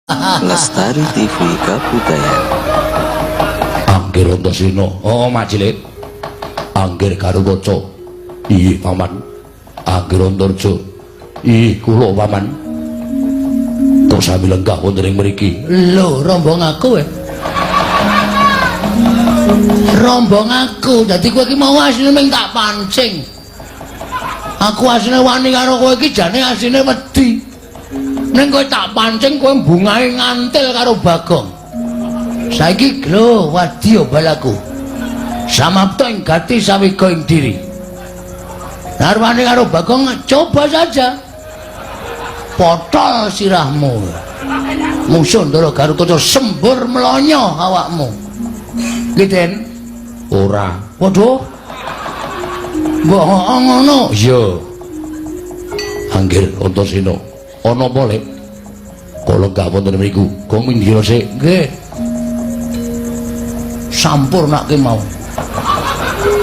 Lestari TV Kabudayaan. Anggir Antasena, oh Macilik. Anggir Garuwaca. Iya paman. Anggir Antarja. Iya kula paman. Tok sami lenggah wonten ing mriki. Lho, rombong aku rombong aku, dadi kowe iki mau asline mung tak pancing. Aku asline wani karo kowe iki jane asline wedi. Ning kowe tak pancing kowe bungahe ngantil karo Bagong. Saiki lho wadi balaku. Samapta ing gati sawiga ing diri. Narwane karo Bagong coba saja. Potol sirahmu. Musuh Ndara Garukaca sembur melonyo awakmu. Giten Ora. waduh. Mbok ngono. Iya. Anggir Antasena. Ana apa lek? Kok lenggah wonten mriku? Kok mindira sik? Nggih. Sampurnake mau.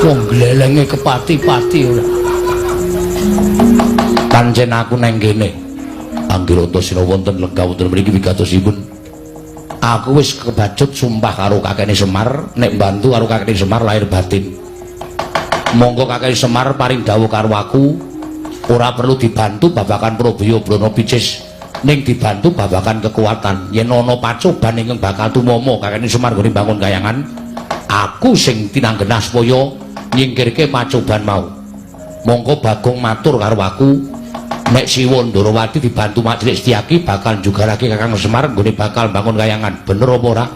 Wong glelenge kepati-pati ora. Pancen aku neng kene. Anggir Antasena wonten lenggah wonten mriki wigatosipun. Aku wis kebacut sumpah karo kakene Semar nek bantu karo kakene Semar lahir batin. Monggo kakene Semar paring dawuh karo aku ora perlu dibantu babakan Prabaya Brana Picis ning dibantu babakan kekuatan. Yen ana pacoban ingkang bakal tumama kakene Semar nggone bangun kayangan, aku sing tinanggenah supaya nyingkirke pacoban mau. Monggo Bagong matur karo aku nek Siwa Ndarawati dibantu Macilik Setyaki bakal njugarake Kakang Semar nggone bakal bangun kayangan. Bener apa ora?